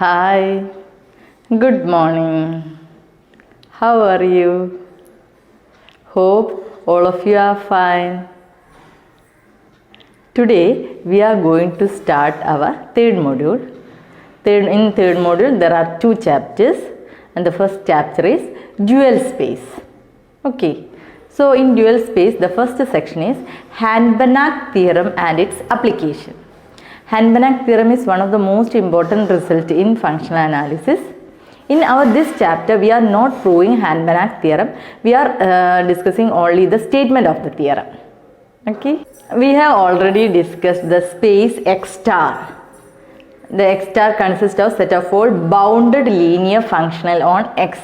Hi, good morning. How are you? Hope all of you are fine. Today we are going to start our third module. In third module there are two chapters and the first chapter is dual space. Okay. So in dual space the first section is Hand-Banach theorem and its application. Hand-Banach theorem is one of the most important results in functional analysis. In this chapter, we are not proving Hand-Banach theorem. We are discussing only the statement of the theorem. Okay. We have already discussed the space X star. The X star consists of set of all bounded linear functional on X.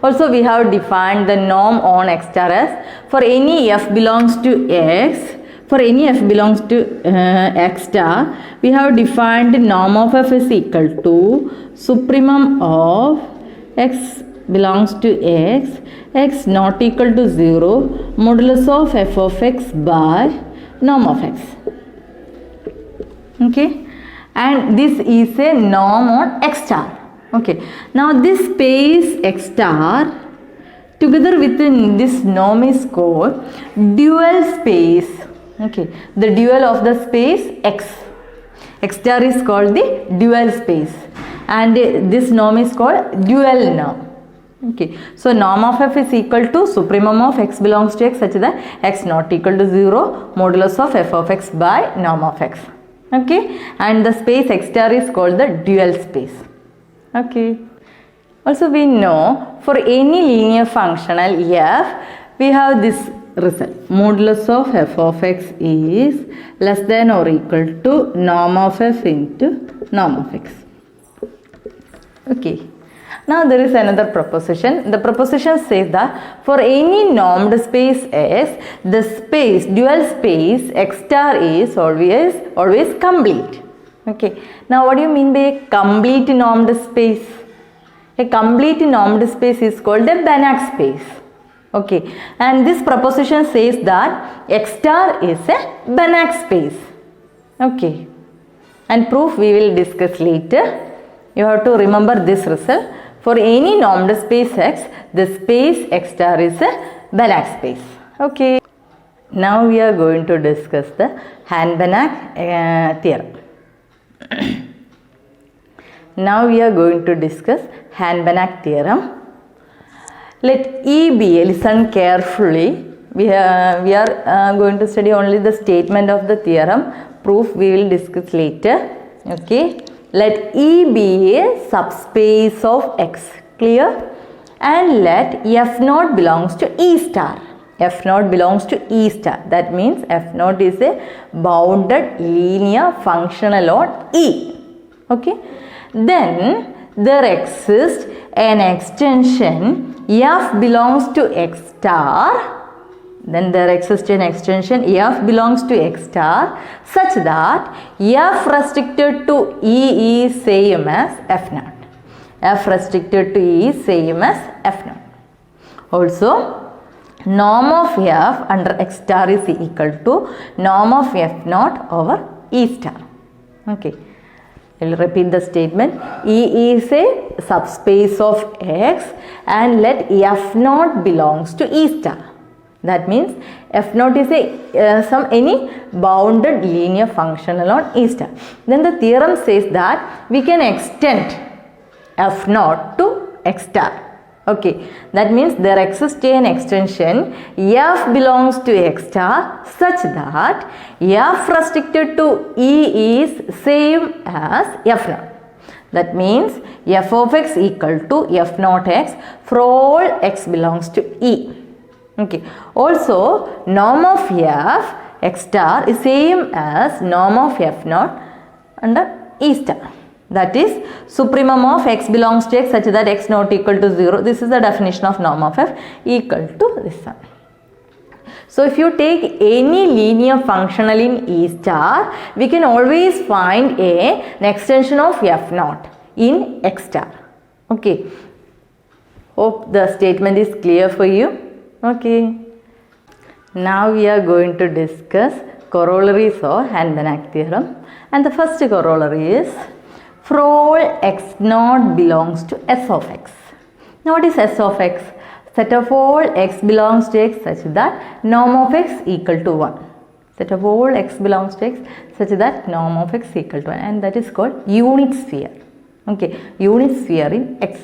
Also, we have defined the norm on X star as for any f belongs to X. For any f belongs to X star, we have defined the norm of f is equal to supremum of x belongs to x, x not equal to 0, modulus of f of x by norm of x. Okay, and this is a norm on x star. Okay, now this space x star together with this norm is called dual space. Okay, the dual of the space X. X star is called the dual space and this norm is called dual norm. Okay, so norm of f is equal to supremum of x belongs to x such that x not equal to 0, modulus of f of x by norm of x. Okay, and the space X star is called the dual space. Okay, also we know for any linear functional f, we have this result. Modulus of f of x is less than or equal to norm of f into norm of x. Okay. Now there is another proposition. The proposition says that for any normed space S, the space, dual space X star is always complete. Okay. Now what do you mean by a complete normed space? A complete normed space is called a Banach space. Okay, and this proposition says that X star is a Banach space. Okay, and proof we will discuss later. You have to remember this result. For any normed space X, the space X star is a Banach space. Okay, now we are going to discuss the Hand-Banach theorem. Now we are going to discuss Hand-Banach theorem. Let E be, listen carefully. We are going to study only the statement of the theorem. Proof we will discuss later. Okay. Let E be a subspace of X. Clear? And let F naught belongs to E star. F naught belongs to E star. That means F naught is a bounded linear functional on E. Okay. Then there exists an extension F belongs to X star, then there exists an extension F belongs to X star such that F restricted to E is same as F naught. F restricted to E is same as F naught. Also, norm of F under X star is equal to norm of F naught over E star. Okay. I will repeat the statement. E is a subspace of X and let F naught belongs to E star. That means F naught is any bounded linear functional on E star. Then the theorem says that we can extend F naught to X star. Okay, that means there exists an extension F belongs to X star such that F restricted to E is same as F naught. That means F of x equal to F naught x for all x belongs to E. Okay. Also, norm of F X star is same as norm of F naught under E star. That is supremum of x belongs to x such that x not equal to 0. This is the definition of norm of f equal to this one. So if you take any linear functional in E star, we can always find an extension of f naught in X star. Okay. Hope the statement is clear for you. Okay. Now we are going to discuss corollaries of Hand-Banach theorem. And the first corollary is for all x naught belongs to S of x. Now what is S of x? Set of all x belongs to x such that norm of x equal to 1. Set of all x belongs to x such that norm of x equal to 1, and that is called unit sphere. Okay, unit sphere in x.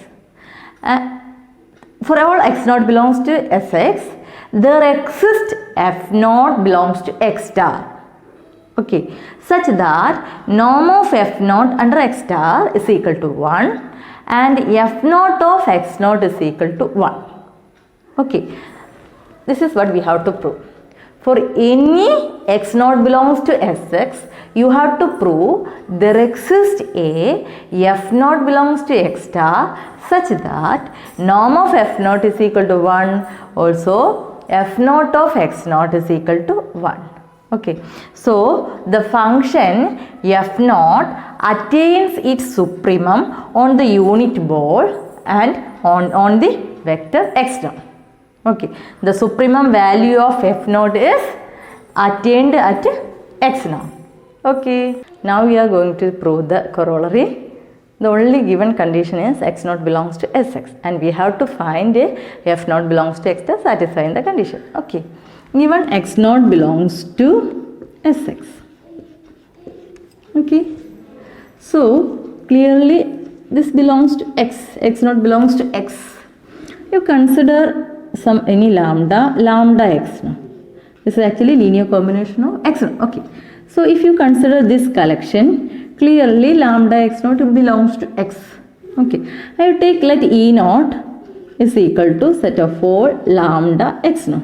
For all x naught belongs to Sx, there exists f naught belongs to x star. Okay, such that norm of f naught under x star is equal to 1 and f naught of x naught is equal to 1. Okay, this is what we have to prove. For any x naught belongs to Sx, you have to prove there exists a f naught belongs to x star such that norm of f naught is equal to 1, also f naught of x naught is equal to 1. Okay, so the function f naught attains its supremum on the unit ball and on the vector x naught. Okay, the supremum value of f naught is attained at x naught. Okay, now we are going to prove the corollary. The only given condition is x naught belongs to Sx, and we have to find a f naught belongs to x to satisfy the condition. Okay, given x naught belongs to Sx. Okay, so clearly this belongs to x naught belongs to x. You consider some any lambda x naught. This is actually linear combination of x naught. Okay, so if you consider this collection, clearly lambda x naught belongs to x. Okay, I will take let E naught is equal to set of all lambda x naught,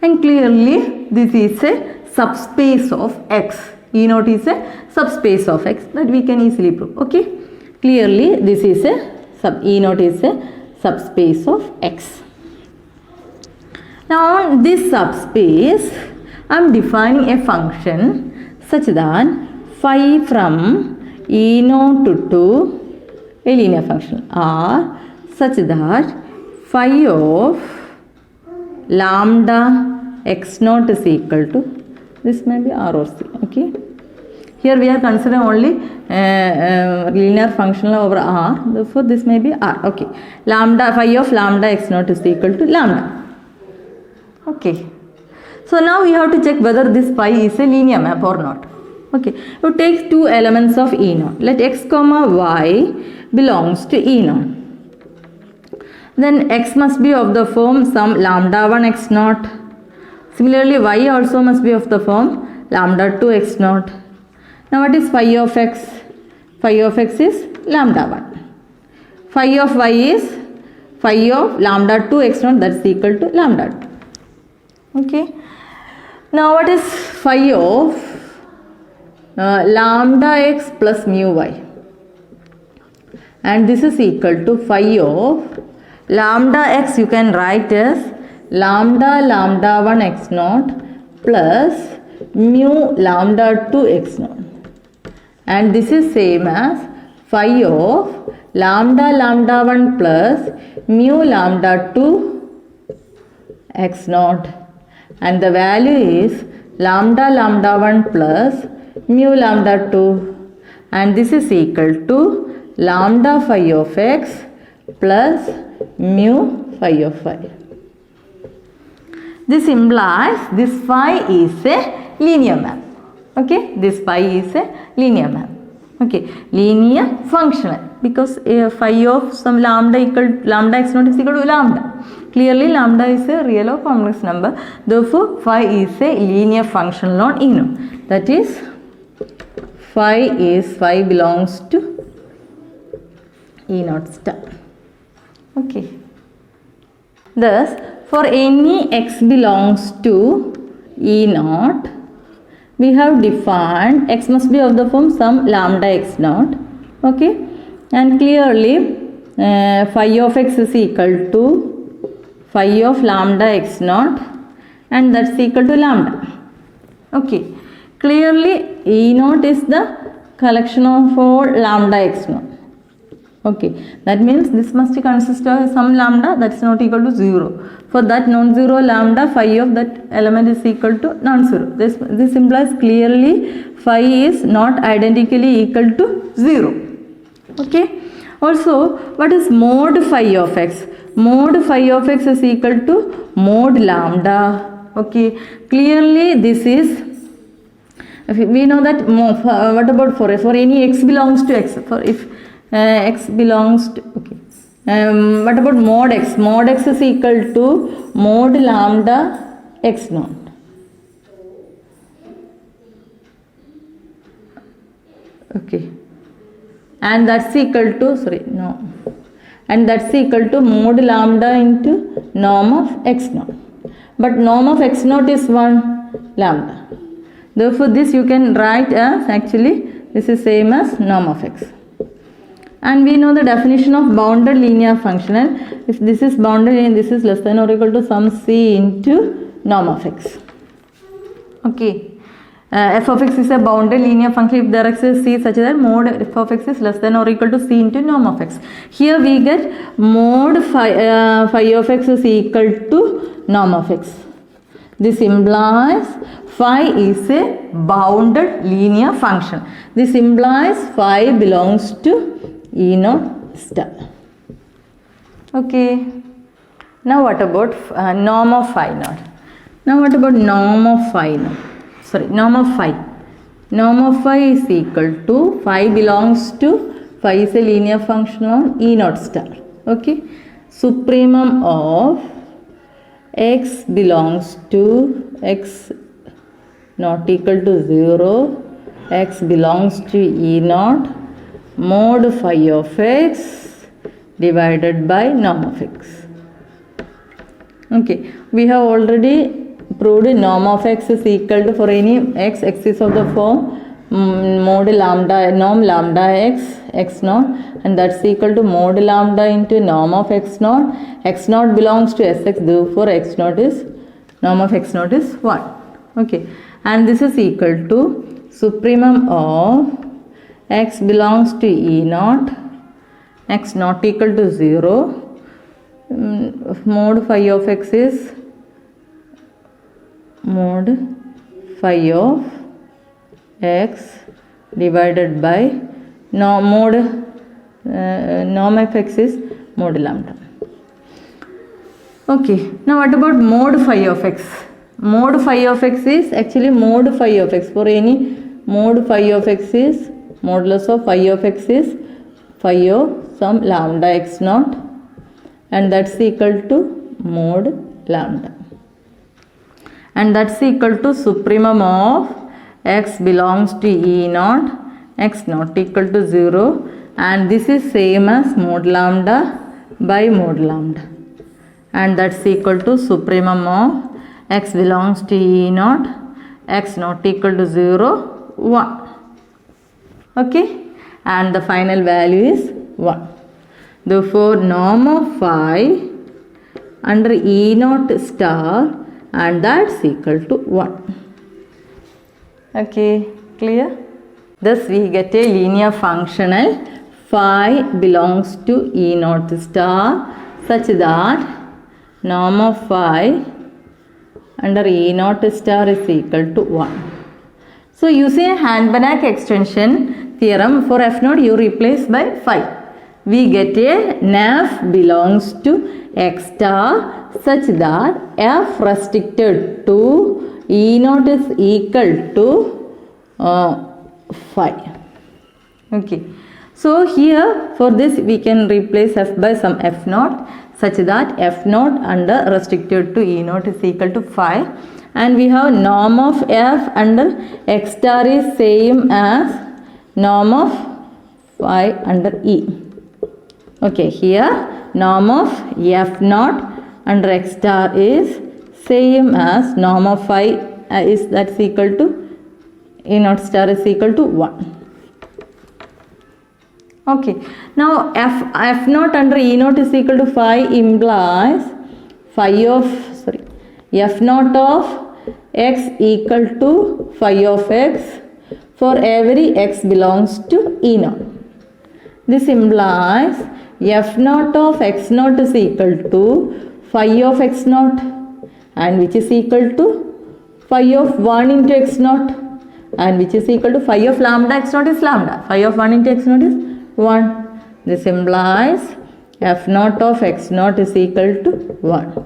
and clearly this is a subspace of x. E naught is a subspace of x, that we can easily prove. Okay, clearly this is a E naught is a subspace of x. Now on this subspace, I am defining a function such that phi from E naught to a linear function R such that phi of lambda x naught is equal to, this may be R or C. Okay, here we are considering only linear function over R, therefore this may be R. Okay, lambda phi of lambda x naught is equal to lambda. Okay, so now we have to check whether this phi is a linear map or not. Okay, you take two elements of E naught. Let x comma y belongs to E naught. Then x must be of the form some lambda 1 x naught. Similarly, y also must be of the form lambda 2 x naught. Now what is phi of x? Phi of x is lambda 1. Phi of y is phi of lambda 2 x naught, that is equal to lambda 2. Okay, now what is phi of lambda x plus mu y? And this is equal to phi of lambda x, you can write as lambda 1 x naught plus mu lambda 2 x naught, and this is same as phi of lambda 1 plus mu lambda 2 x naught, and the value is lambda 1 plus mu lambda 2, and this is equal to lambda phi of x plus mu phi of y. This implies this phi is a linear map. Okay, this phi is a linear map. Okay, linear functional, because phi of some lambda x naught is equal to lambda. Clearly lambda is a real or complex number, therefore phi is a linear functional on E naught. That is phi belongs to E naught star. Okay, thus for any x belongs to E naught, we have defined x must be of the form some lambda x naught. Okay, and clearly phi of x is equal to phi of lambda x naught, and that's equal to lambda. Okay, clearly E naught is the collection of all lambda x naught. Okay, that means this must consist of some lambda that is not equal to 0. For that non-zero lambda, phi of that element is equal to non-zero. This implies clearly phi is not identically equal to 0. Okay. Also, what is mod phi of x? Mod phi of x is equal to mod lambda. Okay. Clearly this is, we know that, what about for any x belongs to x? For if x belongs to, okay. What about mod x? Mod x is equal to mod lambda x naught. Okay. And that's equal to, and that's equal to mod lambda into norm of x naught. But norm of x naught is 1 lambda. Therefore, this you can write as, actually, this is same as norm of x. And we know the definition of bounded linear function. And if this is bounded and this is less than or equal to some c into norm of x. Okay. F of x is a bounded linear function if there exists c such that mod f of x is less than or equal to c into norm of x. Here we get mod phi of x is equal to norm of x. This implies phi is a bounded linear function. This implies phi belongs to E naught star. Okay. Now what about norm of phi naught? Now what about norm of phi naught? Norm of phi. Norm of phi is equal to, phi belongs to, phi is a linear function on E naught star. Okay. Supremum of x belongs to x not equal to 0, x belongs to E naught mod phi of x divided by norm of x. Okay. We have already proved norm of x is equal to, for any x is of the form mod lambda, norm lambda x naught, and that's equal to mod lambda into norm of x naught belongs to Sx, therefore x naught is, norm of x naught is 1. Okay. And this is equal to supremum of x belongs to E naught, x not equal to 0, mod phi of x is mod phi of x divided by norm of x is mod lambda. Okay. Now what about mod phi of x? Mod phi of x is actually mod phi of x. For any mod phi of x is, modulus of phi of x is phi of some lambda x naught, and that's equal to mod lambda. And that's equal to supremum of x belongs to E naught, x not equal to 0, and this is same as mod lambda by mod lambda, and that's equal to supremum of x belongs to E naught, x not equal to 0, 1. Okay, and the final value is 1. Therefore, norm of phi under E naught star, and that's equal to 1. Okay, clear? Thus we get a linear functional phi belongs to E naught star such that norm of phi under E naught star is equal to 1. So using a Hand-Banach extension theorem, for F naught you replace by phi. We get a NF belongs to X star such that F restricted to E naught is equal to phi. Okay. So here for this we can replace F by some F naught such that F naught under restricted to E naught is equal to phi, and we have norm of F under X star is same as norm of phi under E. Okay, here norm of F naught under X star is same as norm of phi is that's equal to E naught star is equal to 1. Okay, now F naught under E naught is equal to phi implies phi of F naught of x equal to phi of x for every x belongs to E naught. This implies f naught of x naught is equal to phi of x naught, and which is equal to phi of 1 into x naught, and which is equal to phi of lambda x naught is lambda. Phi of 1 into x naught is 1. This implies f naught of x naught is equal to 1.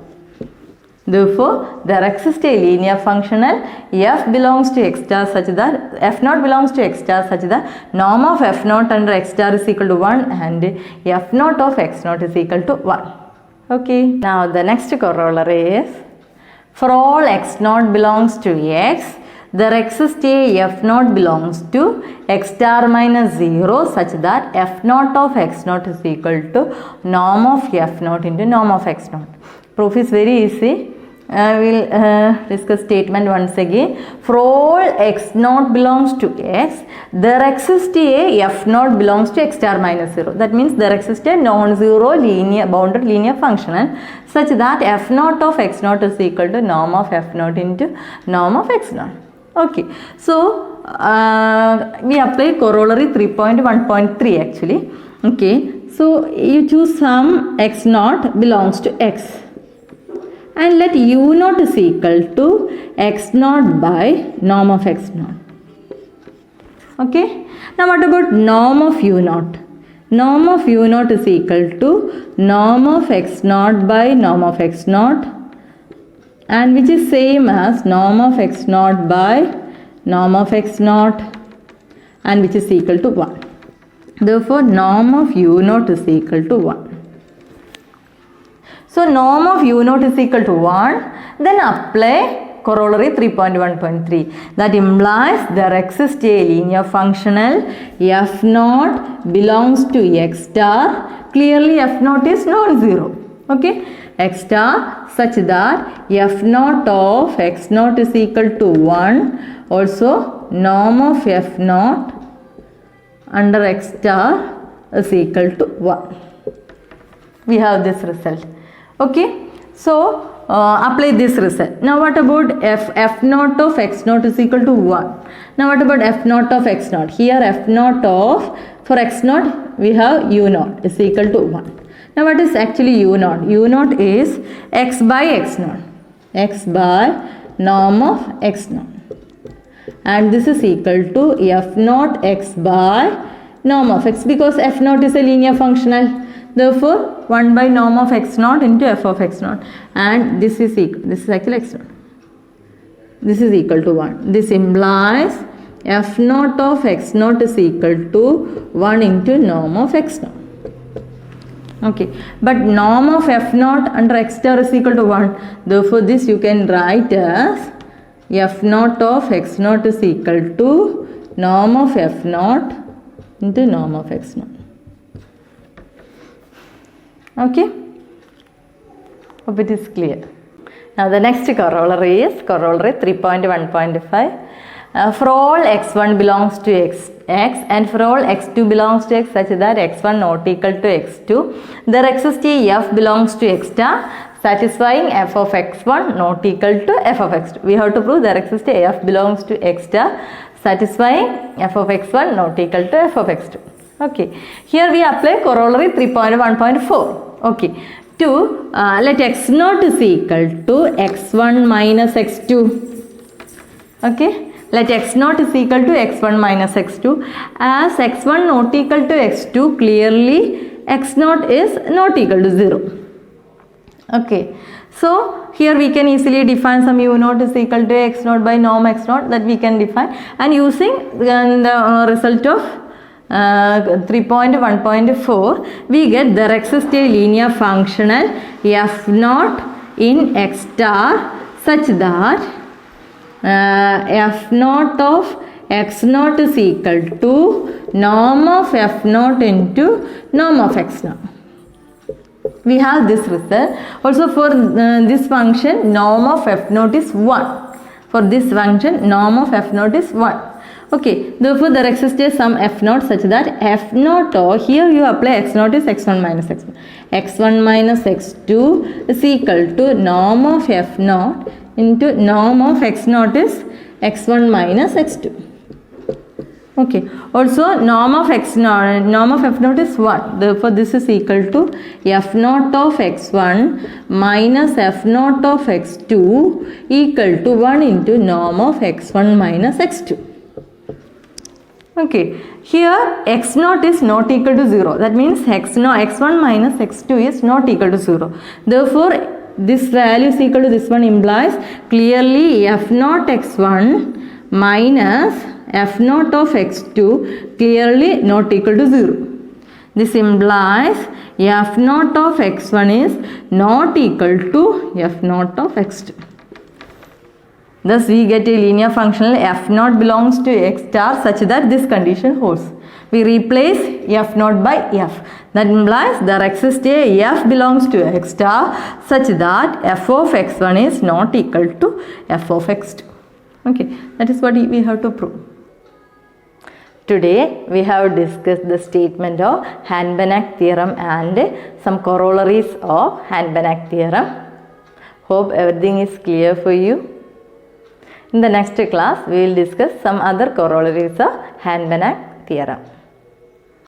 Therefore, there exists a linear functional f belongs to x star such that f naught belongs to x star such that norm of f naught under x star is equal to 1 and f naught of x naught is equal to 1. Okay. Now the next corollary is, for all x naught belongs to x, there exists a f naught belongs to x star minus 0 such that f naught of x naught is equal to norm of f naught into norm of x naught. Proof is very easy. We'll discuss statement once again. For all x naught belongs to x, there exists a f naught belongs to x star minus 0. That means there exists a non-zero linear bounded linear functional such that f naught of x naught is equal to norm of f naught into norm of x naught. Okay, so we apply corollary 3.1.3 actually. Okay, so you choose some x naught belongs to x, and let u naught is equal to x naught by norm of x naught. Okay. Now what about norm of u naught? Norm of u naught is equal to norm of x naught by norm of x naught, and which is same as norm of x naught by norm of x naught, and which is equal to 1. Therefore, norm of u naught is equal to 1. So, norm of u naught is equal to 1, then apply corollary 3.1.3. That implies there exists a linear functional f naught belongs to x star. Clearly, f naught is non-zero. Okay, x star such that f naught of x naught is equal to 1. Also, norm of f naught under x star is equal to 1. We have this result. Okay, so apply this result. Now what about f naught of x naught is equal to 1. Now what about f naught of x naught? Here f naught of, for x naught we have u naught is equal to 1. Now what is actually u naught? U naught is x by x naught. X by norm of x naught. And this is equal to f naught x by norm of x, because f naught is a linear functional. Therefore, 1 by norm of x naught into f of x naught, and this is equal, this is actually x naught. This is equal to 1. This implies f naught of x naught is equal to 1 into norm of x naught. Okay, but norm of f naught under x star is equal to 1. Therefore, this you can write as f naught of x naught is equal to norm of f naught into norm of x naught. Okay, hope it is clear. Now the next corollary is corollary 3.1.5. For all x1 belongs to x and for all x2 belongs to x such that x1 not equal to x2, there exists a f belongs to x star satisfying f of x1 not equal to f of x2. We have to prove there exists a f belongs to x star satisfying f of x1 not equal to f of x2. Okay, here we apply corollary 3.1.4. Okay, to let x naught is equal to x1 minus x2. Okay, let x naught is equal to x1 minus x2. As x1 not equal to x2, clearly x naught is not equal to 0. Okay, so here we can easily define some u naught is equal to x naught by norm x naught, that we can define, and using the result of 3.1.4, we get there exists a linear functional f naught in x star such that f naught of x naught is equal to norm of f naught into norm of x naught. We have this result. Also for this function, norm of f naught is 1. For this function, norm of f naught is 1. Okay, therefore there exists some f naught such that f naught, or here you apply x naught is x1 minus x1. x1 minus x2 is equal to norm of f naught into norm of x naught is x1 minus x2. Okay. Also, norm of f naught is 1. Therefore, this is equal to f naught of x1 minus f naught of x2 equal to 1 into norm of x1 minus x2. Okay. Here, x naught is not equal to 0. That means x1 minus x2 is not equal to 0. Therefore, this value is equal to this one implies clearly f naught x1 minus f naught of x2 clearly not equal to 0. This implies f naught of x1 is not equal to f naught of x2. Thus, we get a linear functional f naught belongs to x star such that this condition holds. We replace f naught by f. That implies there exists a f belongs to x star such that f of x1 is not equal to f of x2. Okay, that is what we have to prove. Today we have discussed the statement of Hahn-Banach theorem and some corollaries of Hahn-Banach theorem. Hope everything is clear for you. In the next class we will discuss some other corollaries of Hahn-Banach theorem.